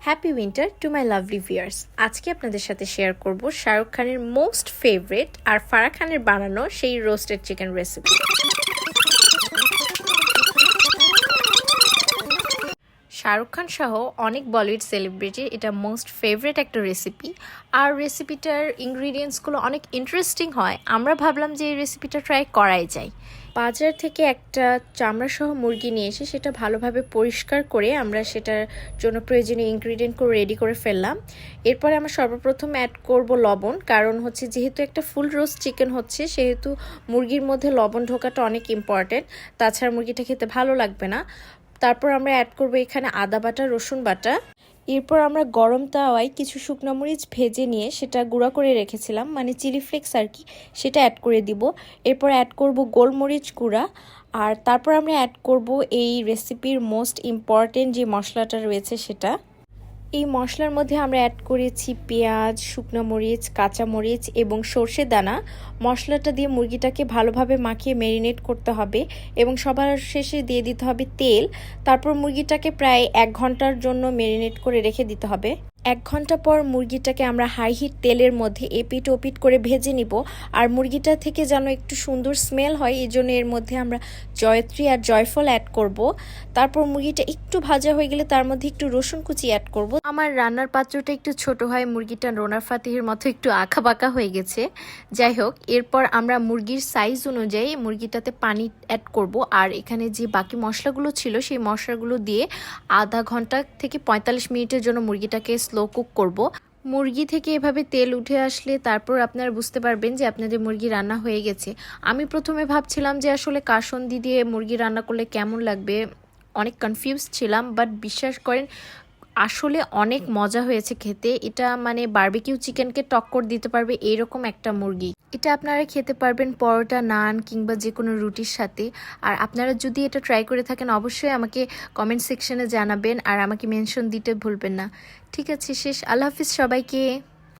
Happy winter to my lovely viewers. আজকে আপনাদের সাথে শেয়ার করব শাহরুখ খানের মোস্ট ফেভারিট আর ফারাহ খানের বানানো সেই roasted chicken recipe. Shahrukh Khan সহ অনেক বলিউড সেলিব্রিটির এটা মোস্ট ফেভারিট একটা রেসিপি। আর রেসিপিটার ইনগ্রিডিয়েন্টসগুলো অনেক ইন্টারেস্টিং হয়। আমরা ভাবলাম যে এই রেসিপিটা ট্রাই করাই যায়। বাজার থেকে একটা চামড়াসহ মুরগি নিয়ে এসে সেটা ভালোভাবে পরিষ্কার করে আমরা সেটার জন্য প্রয়োজনীয় ইনগ্রিডিয়েন্টগুলো রেডি করে ফেললাম। এরপরে আমরা সর্বপ্রথম অ্যাড করব লবণ, কারণ হচ্ছে যেহেতু একটা ফুল রোস্ট চিকেন হচ্ছে সেহেতু মুরগির মধ্যে লবণ ঢোকাটা অনেক ইম্পর্টেন্ট, তাছাড়া মুরগিটা খেতে ভালো লাগবে না। তারপর আমরা অ্যাড করব এখানে আদা বাটা, রসুন বাটা। এরপর আমরা গরম তাওয়ায় কিছু শুকনো মরিচ ভেজে নিয়ে সেটা গুঁড়া করে রেখেছিলাম, মানে চিলি ফ্লেক্স আর কি, সেটা অ্যাড করে দিব। এরপর অ্যাড করব গোলমরিচ গুঁড়া। আর তারপর আমরা অ্যাড করব এই রেসিপির মোস্ট ইম্পর্টেন্ট যে মশলাটা রয়েছে সেটা। এই মশলার মধ্যে আমরা অ্যাড করেছি পেঁয়াজ, শুকনো মরিচ, কাঁচা মরিচ এবং সর্ষে দানা। মশলাটা দিয়ে মুরগিটাকে ভালোভাবে মাখিয়ে ম্যারিনেট করতে হবে এবং সবার শেষে দিয়ে দিতে হবে তেল। তারপর মুরগিটাকে প্রায় 1 ঘন্টার জন্য ম্যারিনেট করে রেখে দিতে হবে। 1 ঘন্টা পর মুরগিটাকে আমরা হাই হিট তেলের মধ্যে এপিট ওপিট করে ভেজে নিব। আর মুরগিটা থেকে যেন একটু সুন্দর স্মেল হয়, এই জন্য এর মধ্যে আমরা জয়ত্রী আর জয়ফল অ্যাড করব। তারপর মুরগিটা একটু ভাজা হয়ে গেলে তার মধ্যে একটু রসুন কুচি অ্যাড করব। আমার রান্নার পাত্রটা একটু ছোট হয়, মুরগিটা রোনার ফাতিহের মতো একটু আঁকা বাঁকা হয়ে গেছে। যাই হোক, এরপর আমরা মুরগির সাইজ অনুযায়ী মুরগিটাতে পানি অ্যাড করব। আর এখানে যে বাকি মশলাগুলো ছিল সেই মশলাগুলো দিয়ে আধা ঘন্টা থেকে 45 মিনিটের জন্য মুরগিটাকে স্লো কুক করব। মুরগি থেকে এভাবে তেল উঠে আসলে তারপর আপনারা বুঝতে পারবেন যে আপনাদের মুরগি রান্না হয়ে গেছে। আমি প্রথমে ভাবছিলাম যে আসলে কাসুন্দি দিয়ে মুরগি রান্না করলে কেমন লাগবে, অনেক কনফিউজ ছিলাম, বাট বিশ্বাস করেন আসলে অনেক মজা হয়েছে খেতে। এটা মানে বারবিকিউ চিকেনকে টক্কর দিতে পারবে এইরকম একটা মুরগি। এটা আপনারা খেতে পারবেন পরোটা, নান কিংবা যে কোনো রুটির সাথে। আর আপনারা যদি এটা ট্রাই করে থাকেন অবশ্যই আমাকে কমেন্ট সেকশনে জানাবেন আর আমাকে মেনশন দিতে ভুলবেন না। ঠিক আছে, শেষ। আল্লাহ হাফিজ সবাইকে।